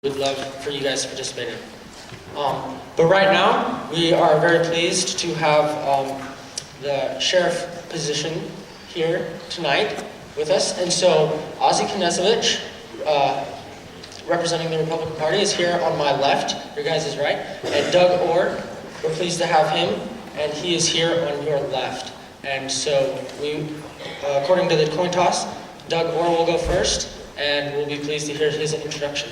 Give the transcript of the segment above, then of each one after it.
We'd love for you guys to participate in. But right now, we are very pleased to have the sheriff position here tonight with us. And so Ozzie Knezovich, representing the Republican Party, is here on my left, your guys' right. And Doug Orr, we're pleased to have him, and he is here on your left. And so we, according to the coin toss, Doug Orr will go first, and we'll be pleased to hear his introduction.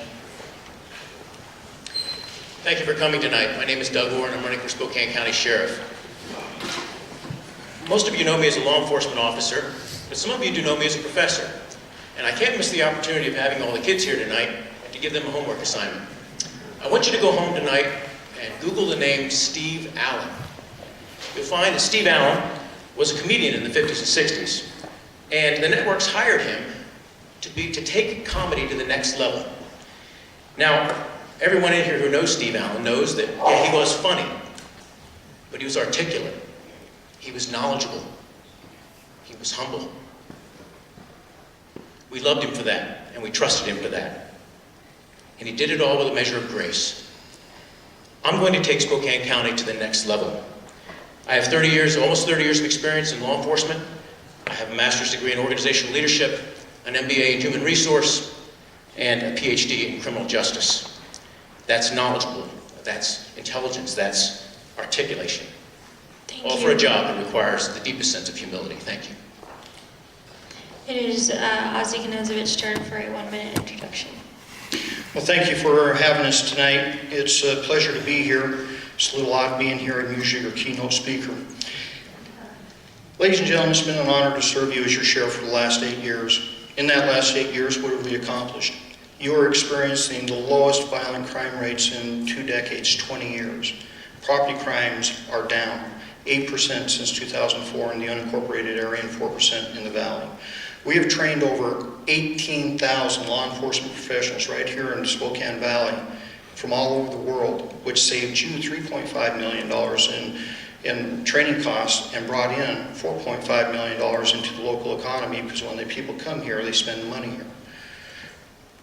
Thank you for coming tonight. My name is Doug Orr, and I'm running for Spokane County Sheriff. Most of you know me as a law enforcement officer, but some of you do know me as a professor. And I can't miss the opportunity of having all the kids here tonight and to give them a homework assignment. I want you to go home tonight and Google the name Steve Allen. You'll find that Steve Allen was a comedian in the 50s and 60s, and the networks hired him to take comedy to the next level. Now, everyone in here who knows Steve Allen knows that, yeah, he was funny, but he was articulate, he was knowledgeable, he was humble. We loved him for that, and we trusted him for that. And he did it all with a measure of grace. I'm going to take Spokane County to the next level. I have almost 30 years of experience in law enforcement. I have a master's degree in organizational leadership, an MBA in human resource, and a PhD in criminal justice. That's knowledgeable, that's intelligence, that's articulation. All for a job that requires the deepest sense of humility. Thank you. It is Ozzie Knezovich's turn for a 1-minute introduction. Well, thank you for having us tonight. It's a pleasure to be here. It's a little odd being here. I'm usually your keynote speaker. Ladies and gentlemen, it's been an honor to serve you as your sheriff for the last 8 years. In that last 8 years, what have we accomplished? You are experiencing the lowest violent crime rates in 2 decades, 20 years. Property crimes are down 8% since 2004 in the unincorporated area and 4% in the valley. We have trained over 18,000 law enforcement professionals right here in the Spokane Valley from all over the world, which saved you $3.5 million in training costs and brought in $4.5 million into the local economy, because when the people come here, they spend money here.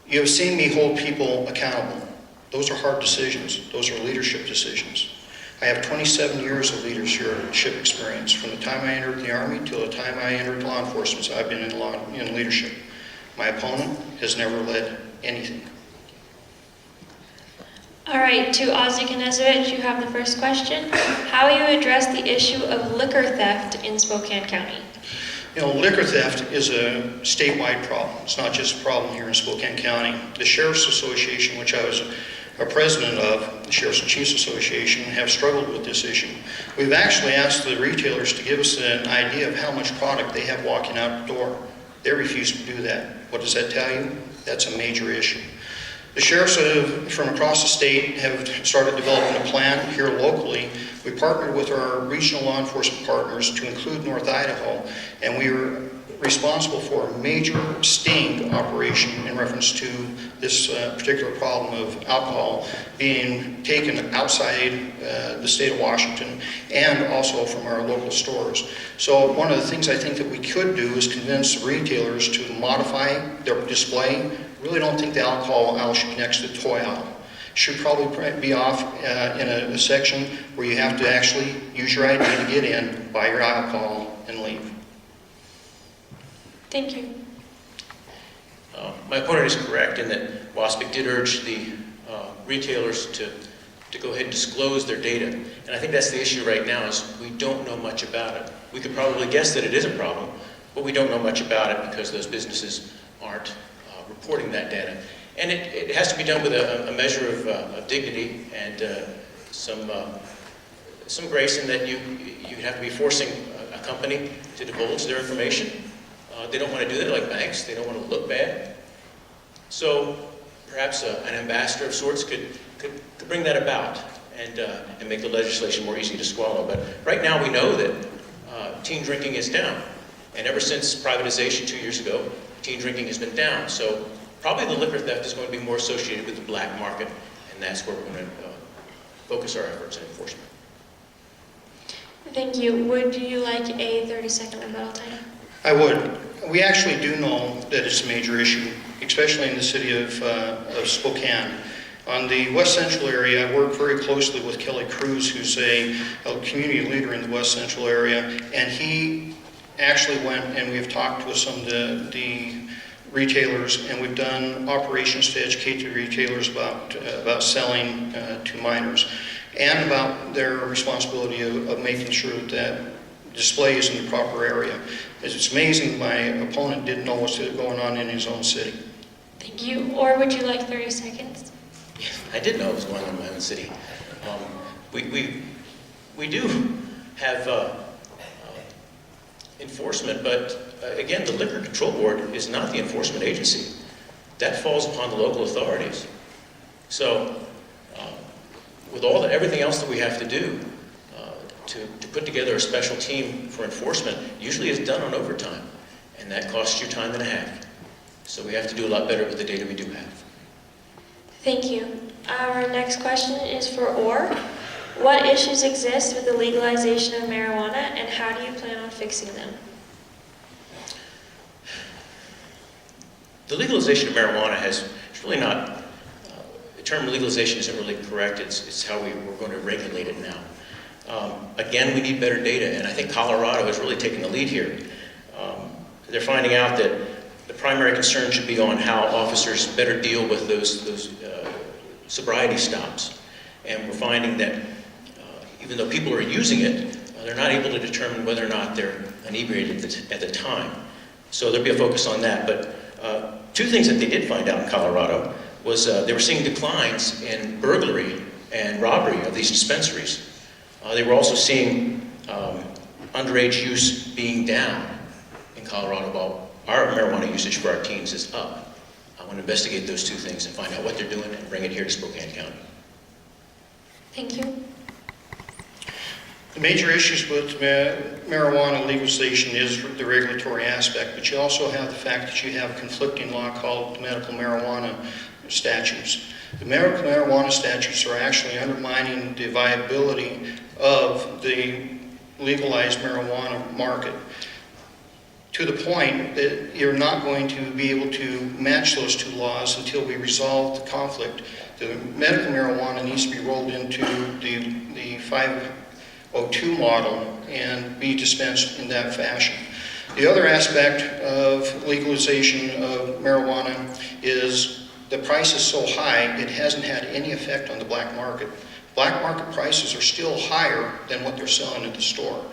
You have seen me hold people accountable. Those are hard decisions. Those are leadership decisions. I have 27 years of leadership experience. From the time I entered the Army till the time I entered law enforcement, I've been in leadership. My opponent has never led anything. All right, to Ozzie Knezovich, you have the first question. How will you address the issue of liquor theft in Spokane County? You know, liquor theft is a statewide problem. It's not just a problem here in Spokane County. The Sheriff's Association, which I was a president of, the Sheriffs and Chiefs Association, have struggled with this issue. We've actually asked the retailers to give us an idea of how much product they have walking out the door. They refuse to do that. What does that tell you? That's a major issue. The sheriffs from across the state have started developing a plan here locally. We partnered with our regional law enforcement partners to include North Idaho, and we are responsible for a major sting operation in reference to this particular problem of alcohol being taken outside the state of Washington and also from our local stores. So one of the things I think that we could do is convince retailers to modify their display. Really don't think the alcohol aisle should be next to the toy aisle. Should probably be off in a section where you have to actually use your ID to get in, buy your alcohol, and leave. Thank you. My opponent is correct in that WASPIC did urge the retailers to go ahead and disclose their data. And I think that's the issue right now, is we don't know much about it. We could probably guess that it is a problem, but we don't know much about it because those businesses aren't reporting that data. And it has to be done with a measure of dignity and some grace, in that you have to be forcing a company to divulge their information. They don't want to do that like banks. They don't want to look bad. So perhaps an ambassador of sorts could bring that about and make the legislation more easy to swallow. But right now we know that teen drinking is down. And ever since privatization 2 years ago, teen drinking has been down. So probably the liquor theft is going to be more associated with the black market, and that's where we're going to focus our efforts in enforcement. Thank you. Would you like a 30-second rebuttal time? I would. We actually do know that it's a major issue, especially in the city of Spokane. On the West Central area, I work very closely with Kelly Cruz, who's a community leader in the West Central area, and he actually went and we've talked with some of the retailers, and we've done operations to educate the retailers about selling to minors and about their responsibility of making sure that that display is in the proper area. It's amazing my opponent didn't know what's going on in his own city. Thank you. Or would you like 30 seconds? I did know what was going on in my own city. We do have enforcement, but again, the Liquor Control Board is not the enforcement agency. That falls upon the local authorities. So, with everything else that we have to do, to put together a special team for enforcement usually is done on overtime, and that costs you time and a half. So we have to do a lot better with the data we do have. Thank you. Our next question is for Orr. What issues exist with the legalization of marijuana, and how do you plan on fixing them? The legalization of marijuana it's really not, the term legalization isn't really correct, it's how we're going to regulate it now. Again, we need better data, and I think Colorado is really taking the lead here. They're finding out that the primary concern should be on how officers better deal with those sobriety stops. And we're finding that even though people are using it, they're not able to determine whether or not they're inebriated at the time. So there'll be a focus on that. But two things that they did find out in Colorado was they were seeing declines in burglary and robbery of these dispensaries. They were also seeing underage use being down in Colorado, while our marijuana usage for our teens is up. I want to investigate those two things and find out what they're doing and bring it here to Spokane County. Thank you. The major issues with marijuana legalization is the regulatory aspect, but you also have the fact that you have conflicting law called medical marijuana statutes. The medical marijuana statutes are actually undermining the viability of the legalized marijuana market, to the point that you're not going to be able to match those two laws until we resolve the conflict. The medical marijuana needs to be rolled into the 502 model and be dispensed in that fashion. The other aspect of legalization of marijuana is the price is so high, it hasn't had any effect on the black market. Black market prices are still higher than what they're selling at the store.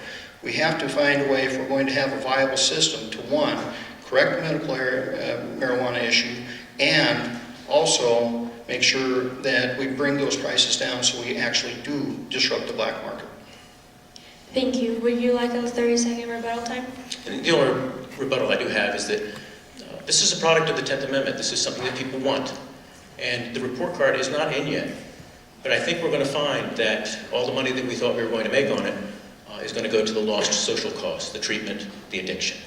We have to find a way, if we're going to have a viable system, to one, correct the medical marijuana issue, and also make sure that we bring those prices down so we actually do disrupt the black market. Thank you. Would you like a 30-second rebuttal time? And the only rebuttal I do have is that this is a product of the 10th Amendment. This is something that people want. And the report card is not in yet. But I think we're going to find that all the money that we thought we were going to make on it is going to go to the lost social costs, the treatment, the addiction.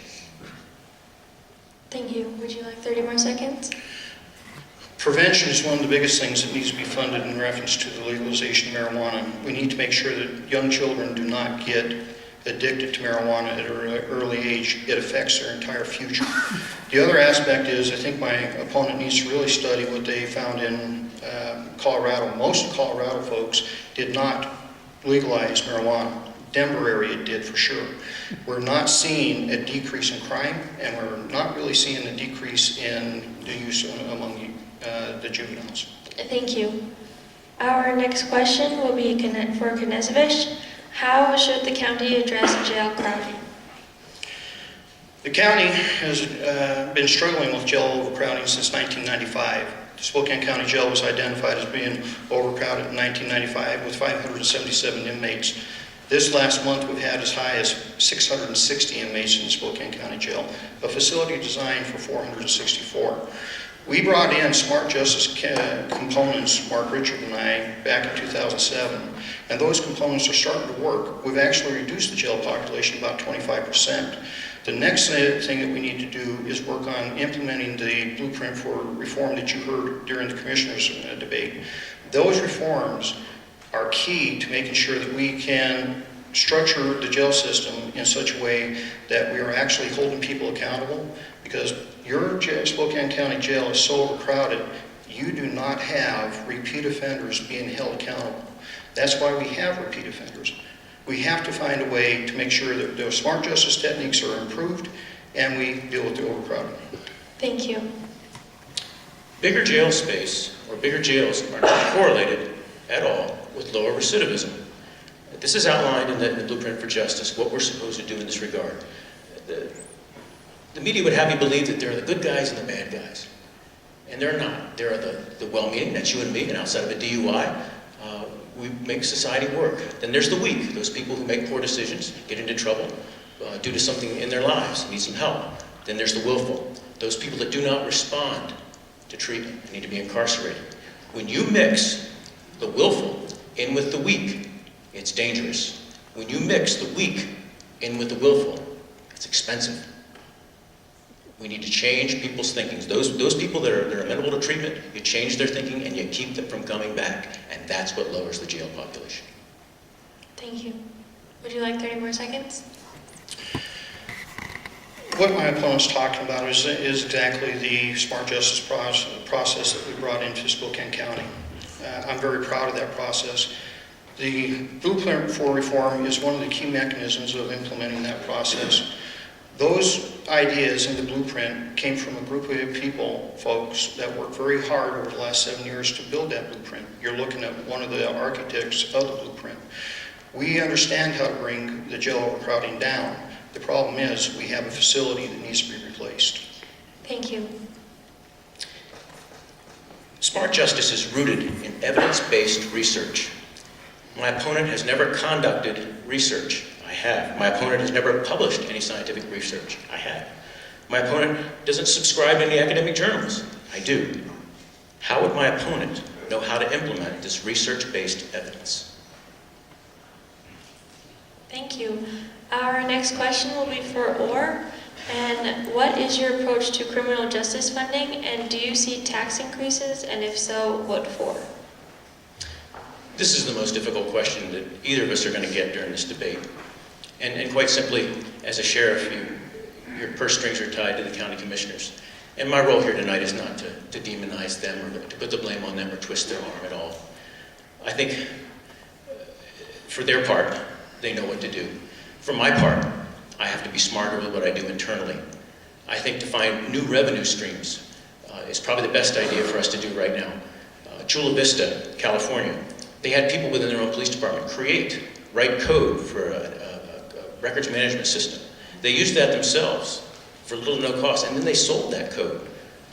Thank you. Would you like 30 more seconds? Prevention is one of the biggest things that needs to be funded in reference to the legalization of marijuana. We need to make sure that young children do not get addicted to marijuana at an early age. It affects their entire future. The other aspect is, I think my opponent needs to really study what they found in Colorado. Most of Colorado folks did not legalize marijuana. Denver area did for sure. We're not seeing a decrease in crime, and we're not really seeing a decrease in the use among the juveniles. Thank you. Our next question will be for Knezovich. How should the county address jail crowding? The county has been struggling with jail overcrowding since 1995. The Spokane County Jail was identified as being overcrowded in 1995 with 577 inmates. This last month we've had as high as 660 inmates in Spokane County Jail, a facility designed for 464. We brought in smart justice components, Mark Richard and I, back in 2007, and those components are starting to work. We've actually reduced the jail population about 25%. The next thing that we need to do is work on implementing the blueprint for reform that you heard during the commissioners' debate. Those reforms are key to making sure that we can structure the jail system in such a way that we are actually holding people accountable, because your Spokane County Jail is so overcrowded, you do not have repeat offenders being held accountable. That's why we have repeat offenders. We have to find a way to make sure that the smart justice techniques are improved and we deal with the overcrowding. Thank you. Bigger jail space or bigger jails are not correlated at all with lower recidivism. This is outlined in the Blueprint for Justice, what we're supposed to do in this regard. The media would have you believe that there are the good guys and the bad guys. And they're not. There are the well-meaning, that's you and me, and outside of a DUI, we make society work. Then there's the weak, those people who make poor decisions, get into trouble due to something in their lives, need some help. Then there's the willful, those people that do not respond to treatment, need to be incarcerated. When you mix the willful in with the weak, it's dangerous. When you mix the weak in with the willful, it's expensive. We need to change people's thinking. Those people that are amenable to treatment, you change their thinking and you keep them from coming back. And that's what lowers the jail population. Thank you. Would you like 30 more seconds? What my opponent's talking about is exactly the smart justice process that we brought into Spokane County. I'm very proud of that process. The Blueprint for Reform is one of the key mechanisms of implementing that process. Those ideas in the blueprint came from a group of people, folks, that worked very hard over the last 7 years to build that blueprint. You're looking at one of the architects of the blueprint. We understand how to bring the jail overcrowding down. The problem is we have a facility that needs to be replaced. Thank you. Smart justice is rooted in evidence-based research. My opponent has never conducted research. I have. My opponent has never published any scientific research. I have. My opponent doesn't subscribe to any academic journals. I do. How would my opponent know how to implement this research-based evidence? Thank you. Our next question will be for Orr. And what is your approach to criminal justice funding? And do you see tax increases? And if so, what for? This is the most difficult question that either of us are going to get during this debate. And quite simply, as a sheriff, your purse strings are tied to the county commissioners. And my role here tonight is not to demonize them or to put the blame on them or twist their arm at all. I think for their part, they know what to do. For my part, I have to be smarter with what I do internally. I think to find new revenue streams is probably the best idea for us to do right now. Chula Vista, California, they had people within their own police department write code for a records management system. They used that themselves for little to no cost, and then they sold that code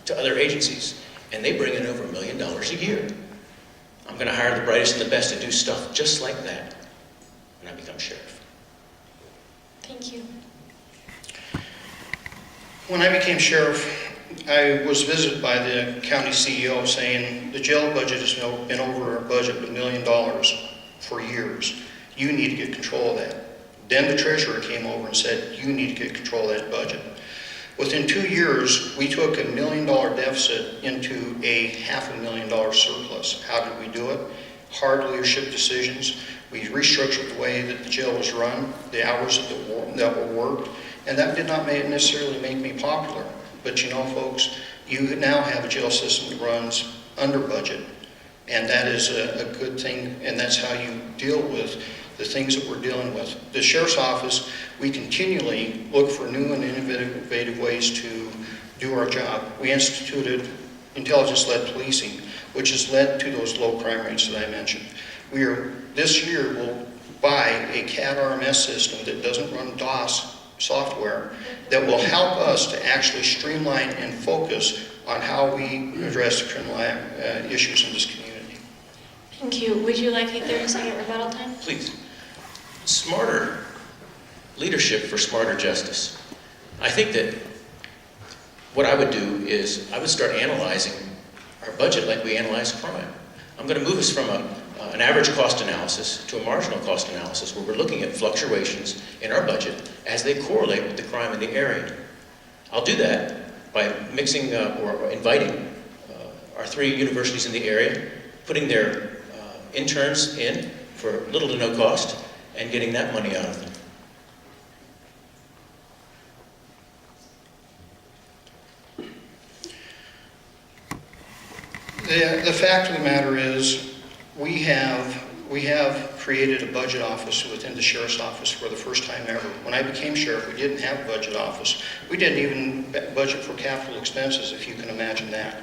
to other agencies, and they bring in over $1 million a year. I'm going to hire the brightest and the best to do stuff just like that when I become sheriff. Thank you. When I became sheriff, I was visited by the county CEO saying the jail budget has been over our budget $1 million for years. You need to get control of that. Then the treasurer came over and said, you need to get control of that budget. Within 2 years, we took $1 million deficit into a $500,000 surplus. How did we do it? Hard leadership decisions. We restructured the way that the jail was run, the hours that were worked, and that did not necessarily make me popular. But you know, folks, you now have a jail system that runs under budget, and that is a good thing, and that's how you deal with the things that we're dealing with. The Sheriff's Office, we continually look for new and innovative ways to do our job. We instituted intelligence-led policing, which has led to those low crime rates that I mentioned. This year, we'll buy a CAD RMS system that doesn't run DOS software that will help us to actually streamline and focus on how we address the criminal issues in this community. Thank you. Would you like a 30-second rebuttal time? Please. Smarter leadership for smarter justice. I think that what I would do is I would start analyzing our budget like we analyze crime. I'm going to move us from an average cost analysis to a marginal cost analysis where we're looking at fluctuations in our budget as they correlate with the crime in the area. I'll do that by mixing or inviting our 3 universities in the area, putting their interns in for little to no cost, and getting that money out of them. The fact of the matter is, we have created a budget office within the sheriff's office for the first time ever. When I became sheriff, we didn't have a budget office. We didn't even budget for capital expenses, if you can imagine that.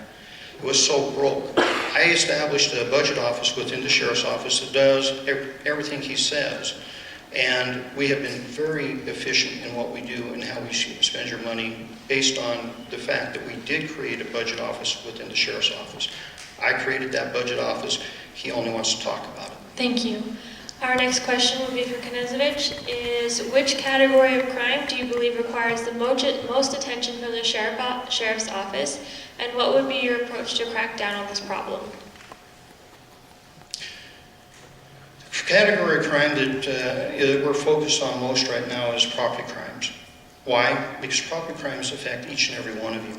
It was so broke. I established a budget office within the sheriff's office that does everything he says. And we have been very efficient in what we do and how we spend your money based on the fact that we did create a budget office within the sheriff's office. I created that budget office. He only wants to talk about it. Thank you. Our next question will be for Knezovich, is which category of crime do you believe requires the most attention from the sheriff's office, and what would be your approach to crack down on this problem? The category of crime that we're focused on most right now is property crimes. Why? Because property crimes affect each and every one of you.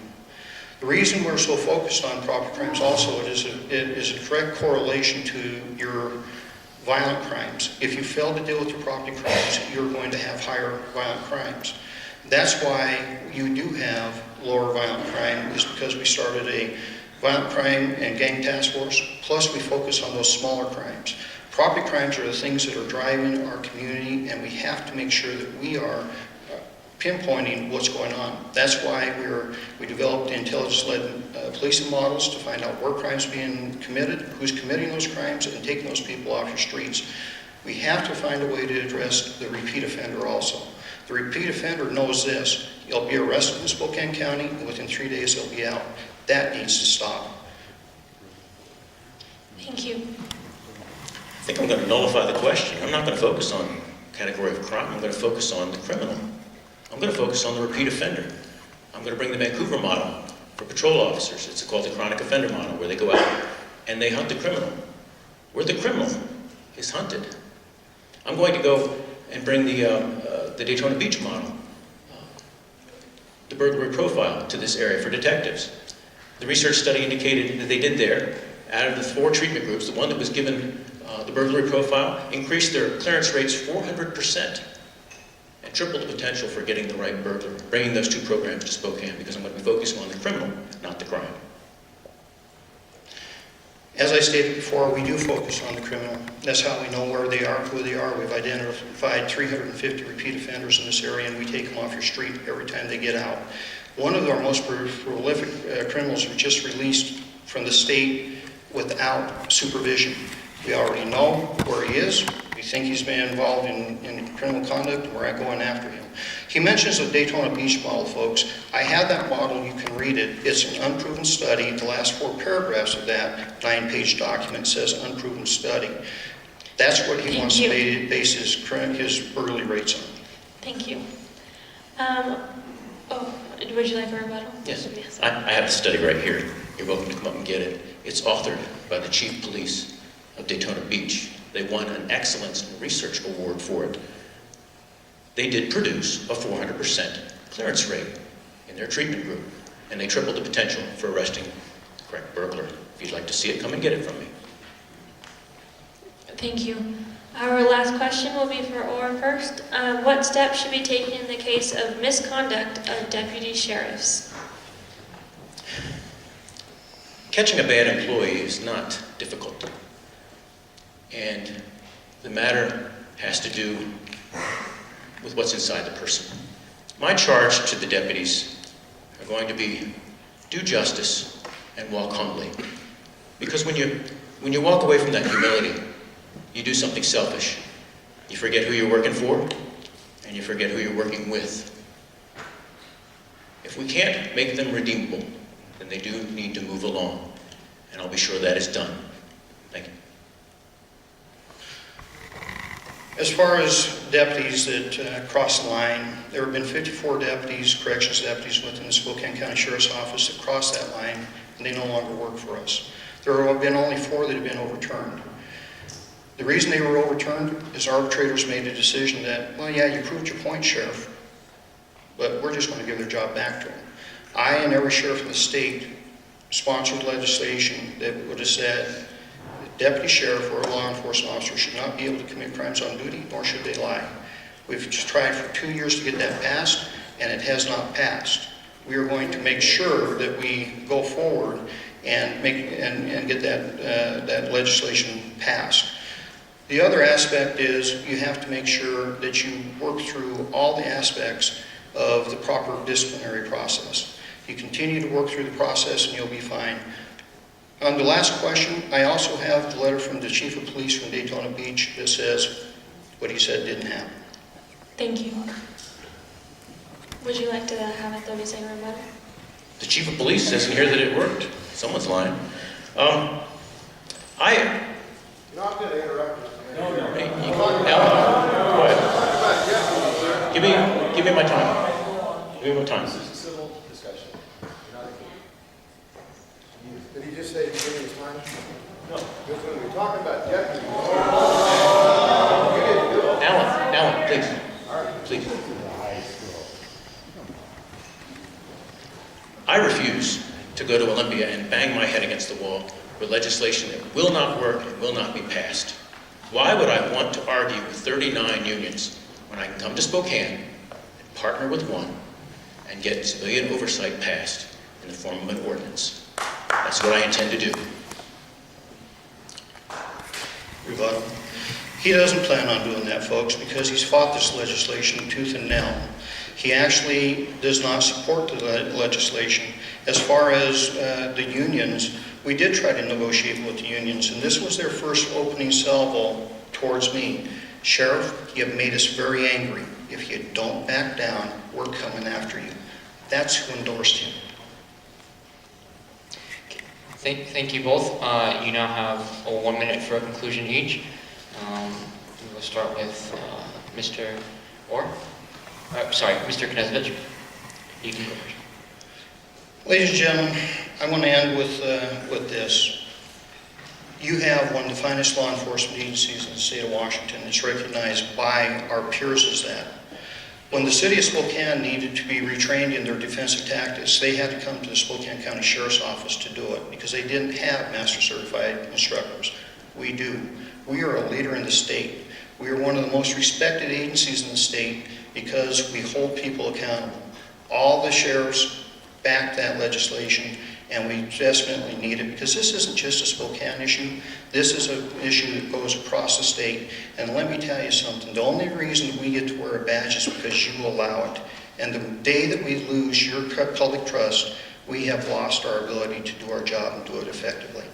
The reason we're so focused on property crimes also it is a direct correlation to your violent crimes. If you fail to deal with your property crimes, you're going to have higher violent crimes. That's why you do have lower violent crime, is because we started a violent crime and gang task force, plus we focus on those smaller crimes. Property crimes are the things that are driving our community, and we have to make sure that we are pinpointing what's going on. That's why we developed intelligence-led policing models to find out where crimes are being committed, who's committing those crimes, and taking those people off your streets. We have to find a way to address the repeat offender also. The repeat offender knows this. He'll be arrested in Spokane County, and within 3 days he'll be out. That needs to stop. Thank you. I think I'm going to nullify the question. I'm not going to focus on category of crime. I'm going to focus on the criminal. I'm going to focus on the repeat offender. I'm going to bring the Vancouver model for patrol officers. It's called the chronic offender model, where they go out and they hunt the criminal. Where the criminal is hunted. I'm going to go and bring the Daytona Beach model, the burglary profile, to this area for detectives. The research study indicated that they did there, out of the 4 treatment groups, the one that was given the burglary profile increased their clearance rates 400%. And triple the potential for getting the right burglar, bringing those 2 programs to Spokane, because I'm going to be focusing on the criminal, not the crime. As I stated before, we do focus on the criminal. That's how we know where they are, who they are. We've identified 350 repeat offenders in this area, and we take them off your street every time they get out. One of our most prolific criminals was just released from the state without supervision. We already know where he is. We think he's been involved in criminal conduct, and we're going after him. He mentions the Daytona Beach model, folks. I have that model. You can read it. It's an unproven study. The last 4 paragraphs of that 9-page document says unproven study. That's what he wants to base his burglary rates on. Thank you. Would you like a rebuttal? Yes. I have the study right here. You're welcome to come up and get it. It's authored by the Chief Police of Daytona Beach. They won an Excellence in Research Award for it. They did produce a 400% clearance rate in their treatment group, and they tripled the potential for arresting the correct burglar. If you'd like to see it, come and get it from me. Thank you. Our last question will be for Orr first. What steps should be taken in the case of misconduct of deputy sheriffs? Catching a bad employee is not difficult. And the matter has to do with what's inside the person. My charge to the deputies are going to be do justice and walk humbly. Because when you walk away from that humility, you do something selfish. You forget who you're working for, and you forget who you're working with. If we can't make them redeemable, then they do need to move along. And I'll be sure that is done. Thank you. As far as deputies that cross the line, there have been 54 deputies, corrections deputies within the Spokane County Sheriff's Office that crossed that line, and they no longer work for us. There have been only 4 that have been overturned. The reason they were overturned is arbitrators made a decision that, well, yeah, you proved your point, Sheriff, but we're just going to give their job back to them. I and every sheriff in the state sponsored legislation that would have said deputy sheriff or a law enforcement officer should not be able to commit crimes on duty, nor should they lie. We've just tried for 2 years to get that passed, and it has not passed. We are going to make sure that we go forward and get that legislation passed. The other aspect is you have to make sure that you work through all the aspects of the proper disciplinary process. You continue to work through the process and you'll be fine. On the last question, I also have the letter from the Chief of Police from Daytona Beach that says what he said didn't happen. Thank you. Would you like to have a 30-second rebuttal? The chief of police says in here that it worked. Someone's lying. You're not going to interrupt us. Hey, go ahead. Give me my time. Give me my time. This is a civil discussion. You're not a Did he just say give me his time? No. Because when we're talking about deputies, you didn't do it. Alan, please. All right. Please. I refuse to go to Olympia and bang my head against the wall with legislation that will not work and will not be passed. Why would I want to argue with 39 unions when I can come to Spokane and partner with one and get civilian oversight passed in the form of an ordinance? That's what I intend to do. Rebuttal. He doesn't plan on doing that, folks, because he's fought this legislation tooth and nail. He actually does not support the legislation. As far as the unions, we did try to negotiate with the unions, and this was their first opening salvo towards me. Sheriff, you have made us very angry. If you don't back down, we're coming after you. That's who endorsed him. Thank you both. You now have 1 minute for a conclusion each. We'll start with Mr. Orr. Sorry, Mr. Knezovich. You can go first. Ladies and gentlemen, I want to end with this. You have one of the finest law enforcement agencies in the state of Washington. It's recognized by our peers as that. When the city of Spokane needed to be retrained in their defensive tactics, they had to come to the Spokane County Sheriff's Office to do it because they didn't have master certified instructors. We do. We are a leader in the state. We are one of the most respected agencies in the state because we hold people accountable. All the sheriffs back that legislation, and we desperately need it because this isn't just a Spokane issue. This is an issue that goes across the state. And let me tell you something, the only reason we get to wear a badge is because you allow it. And the day that we lose your public trust, we have lost our ability to do our job and do it effectively.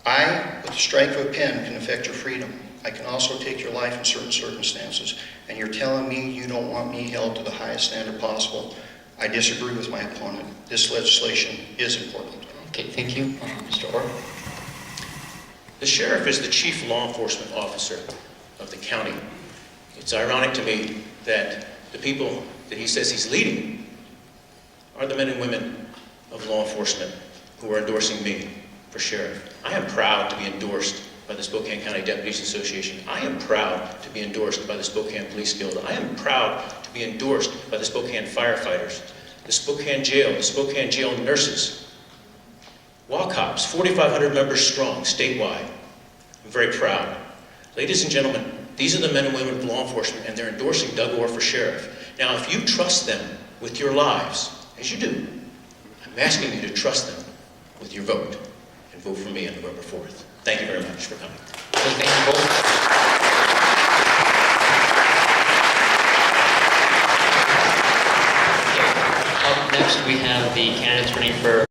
I, with the strike of a pen, can affect your freedom. I can also take your life in certain circumstances. And you're telling me you don't want me held to the highest standard possible. I disagree with my opponent. This legislation is important. Okay, thank you. Mr. Orr. The sheriff is the chief law enforcement officer of the county. It's ironic to me that the people that he says he's leading are the men and women of law enforcement who are endorsing me for sheriff. I am proud to be endorsed by the Spokane County Deputies Association. I am proud to be endorsed by the Spokane Police Guild. I am proud to be endorsed by the Spokane firefighters, the Spokane Jail nurses, WACOPs, 4,500 members strong, statewide. I'm very proud. Ladies and gentlemen, these are the men and women of law enforcement, and they're endorsing Doug Orr for sheriff. Now, if you trust them with your lives, as you do, I'm asking you to trust them with your vote, and vote for me on November 4th. Thank you very much for coming. Okay, thank you both. Up next, we have the candidates running for